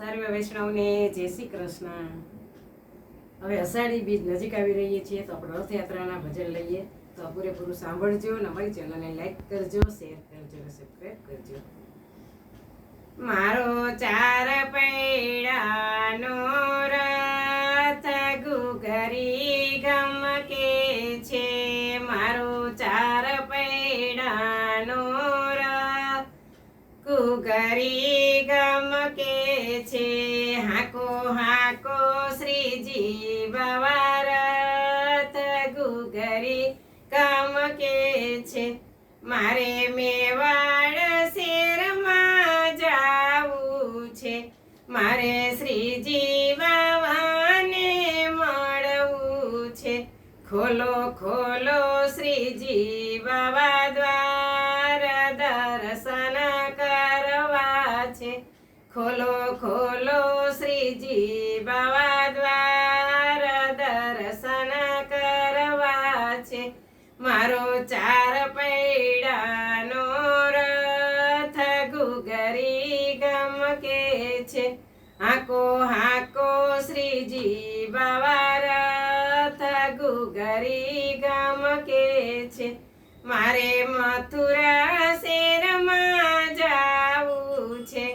સર્વ વૈષ્ણવને જય શ્રી કૃષ્ણ। હવે અષાઢી બીજ નજીક આવી રહીએ છીએ તો આપણે રથયાત્રાના ભજન લઈએ તો પૂરેપૂરું સાંભળજો અને અમારી ચેનલને લાઈક કરજો, શેર કરજો અને સબસ્ક્રાઈબ કરજો। મારો ચાર પૈડાનો રથ ગુગરી ગમકે છે, મારો ચાર પૈડાનો રથ ગુગરી ગમકે છે। હાકો હાકો શ્રીજી બાવા રથ ગુગરી ગમકે છે। મારે મેવાડ શેરમાં જાવું છે, મારે શ્રીજી બાવાને મળવું છે। ખોલો ખોલો શ્રીજી બાવા દ્વાર, દર્શન કરવા છે। ખોલો ખોલો શ્રીજી બાવા દ્વાર, દર્શન કરવા છે। મારો ચાર પૈડાનો રથ ગુગરી ગમકે છે। હાકો હાકો શ્રીજી બાવા રથ ગુગરી ગમકે છે। મારે મથુરા શેરમાં જાવું છે,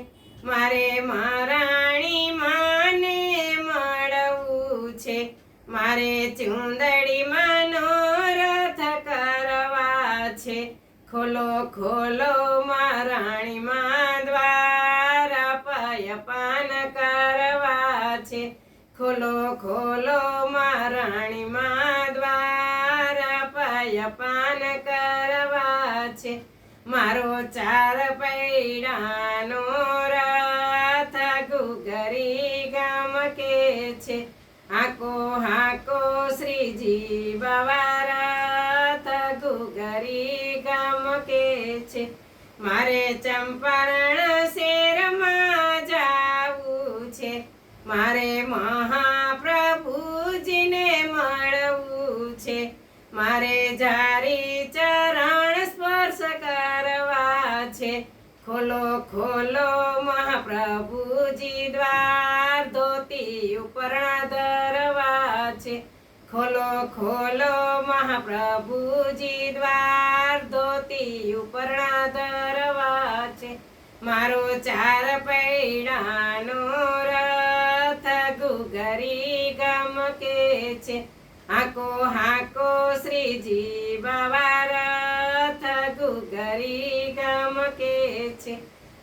મારે મહારાણી માને મળવું છે। મારે ચુંદડી મનોરથ કરવા છે। ખોલો ખોલો મહારાણી માં દ્વાર, પયપાન કરવા છે। ખોલો ખોલો મહારાણી માં દ્વાર, પયપાન કરવા છે। મારો ચાર પૈડાનો રથ ગુગરી ગમકે છે। હાકો હાકો શ્રીજી બાવા રથ ગુગરી ગમકે છે। મારે ચંપારણ શેરમાં જાવું છે, મારે મહાપ્રભુજીને મળવું છે। મારે જારી ચરણ સ્પર્શ કરવા છે। ખોલો ખોલો મહાપ્રભુજી દ્વાર, ધોતી ઉપરણા ધરવા છે। ખોલો ખોલો મહાપ્રભુજી દ્વાર, ધોતી ઉપરણા ધરવા છે। મારો ચાર પૈડાનો રથ ગુગરી ગમકે છે। હાકો હાકો શ્રીજી બાવા રથ ગુગરી ગમકે છે।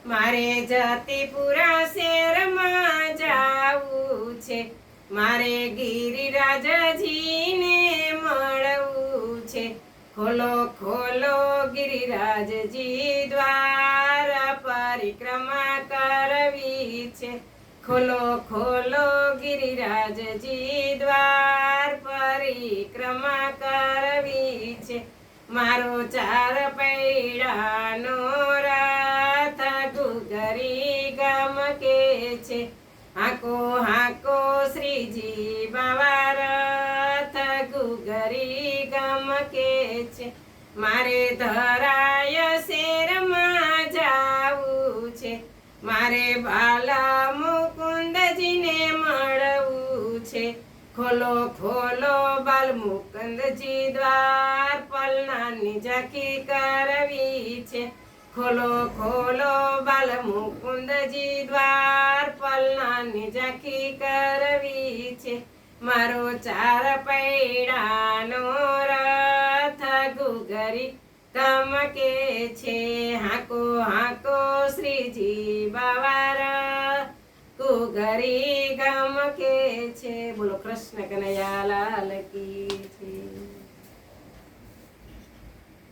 મારે જતીપુરા શેરમાં જાવું છે, મારે ગિરિરાજજીને મળવું છે। ખોલો ખોલો ગિરિરાજજી દ્વાર, પરિક્રમા કરવી છે। ખોલો ખોલો ગિરિરાજજી દ્વાર, પરિક્રમા કરવી છે। મારો ચાર પૈડાનો રથ ગુગરી ગમકે છે। હાકો હાકો શ્રીજી બાવા રથ ગુગરી ગમકે છે। મારે ધરાય શેરમાં જાવું છે, મારે બાલા મુકુંદજીને મળવું છે। ખોલો ખોલો બાલ મુકુંદજી દ્વાર, પલનાની ઝાંખી કરવી છે। ખોલો ખોલો બાલ મુકુંદજી દ્વાર, પલનાની ઝાંખી કરવી છે। મારો ચાર પૈડાનો રથ ગુગરી ગમકે છે। હાકો હાકો શ્રીજી બાવા રથ ગુગરી ગમકે છે। બોલો કૃષ્ણ કનૈયા લાલ કી જય।